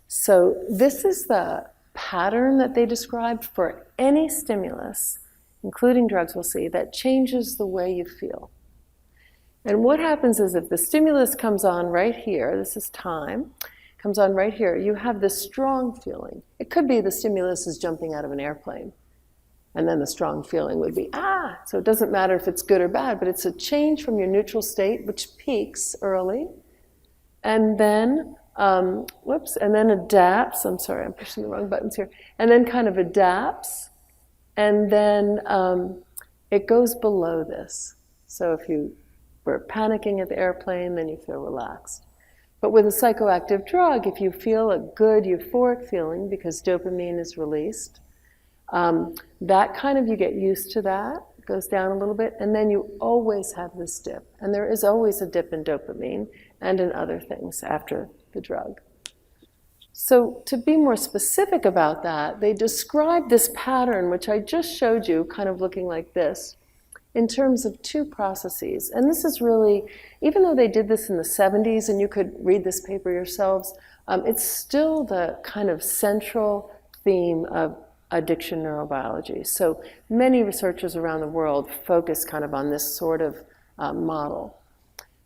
So this is the pattern that they described for any stimulus, including drugs we'll see, that changes the way you feel. And what happens is if the stimulus comes on right here, this is time, comes on right here, you have this strong feeling. It could be the stimulus is jumping out of an airplane. And then the strong feeling would be, ah! So it doesn't matter if it's good or bad, but it's a change from your neutral state, which peaks early, and then, and then adapts. I'm sorry, I'm pushing the wrong buttons here. And then kind of adapts, and then it goes below this. So if you were panicking at the airplane, then you feel relaxed. But with a psychoactive drug, if you feel a good euphoric feeling because dopamine is released, that kind of, you get used to that, it goes down a little bit, and then you always have this dip. And there is always a dip in dopamine and in other things after the drug. So to be more specific about that, they describe this pattern, which I just showed you, kind of looking like this, in terms of two processes. And this is really, even though they did this in the 70s, and you could read this paper yourselves, it's still the kind of central theme of addiction neurobiology. So many researchers around the world focus kind of on this sort of model.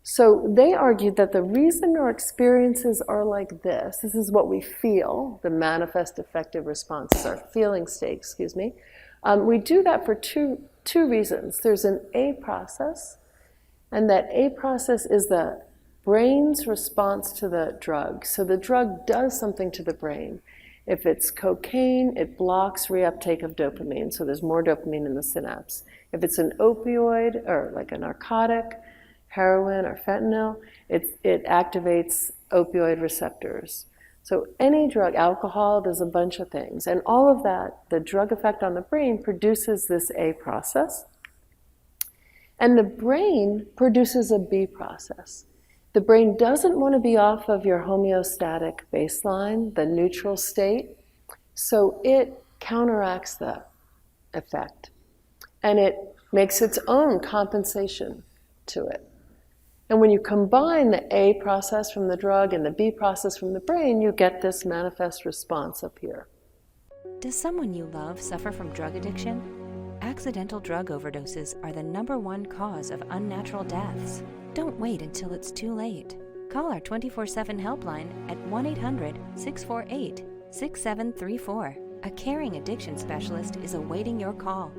So they argued that the reason our experiences are like this is what we feel, the manifest affective responses, our feeling state, excuse me. We do that for two reasons. There's an A process, and that A process is the brain's response to the drug. So the drug does something to the brain. If it's cocaine, it blocks reuptake of dopamine, so there's more dopamine in the synapse. If it's an opioid or like a narcotic, heroin or fentanyl, it activates opioid receptors. So any drug, alcohol, does a bunch of things. And all of that, the drug effect on the brain produces this A process. And the brain produces a B process. The brain doesn't want to be off of your homeostatic baseline, the neutral state, so it counteracts the effect. And it makes its own compensation to it. And when you combine the A process from the drug and the B process from the brain, you get this manifest response up here. Does someone you love suffer from drug addiction? Accidental drug overdoses are the #1 cause of unnatural deaths. Don't wait until it's too late. Call our 24/7 helpline at 1-800-648-6734. A caring addiction specialist is awaiting your call.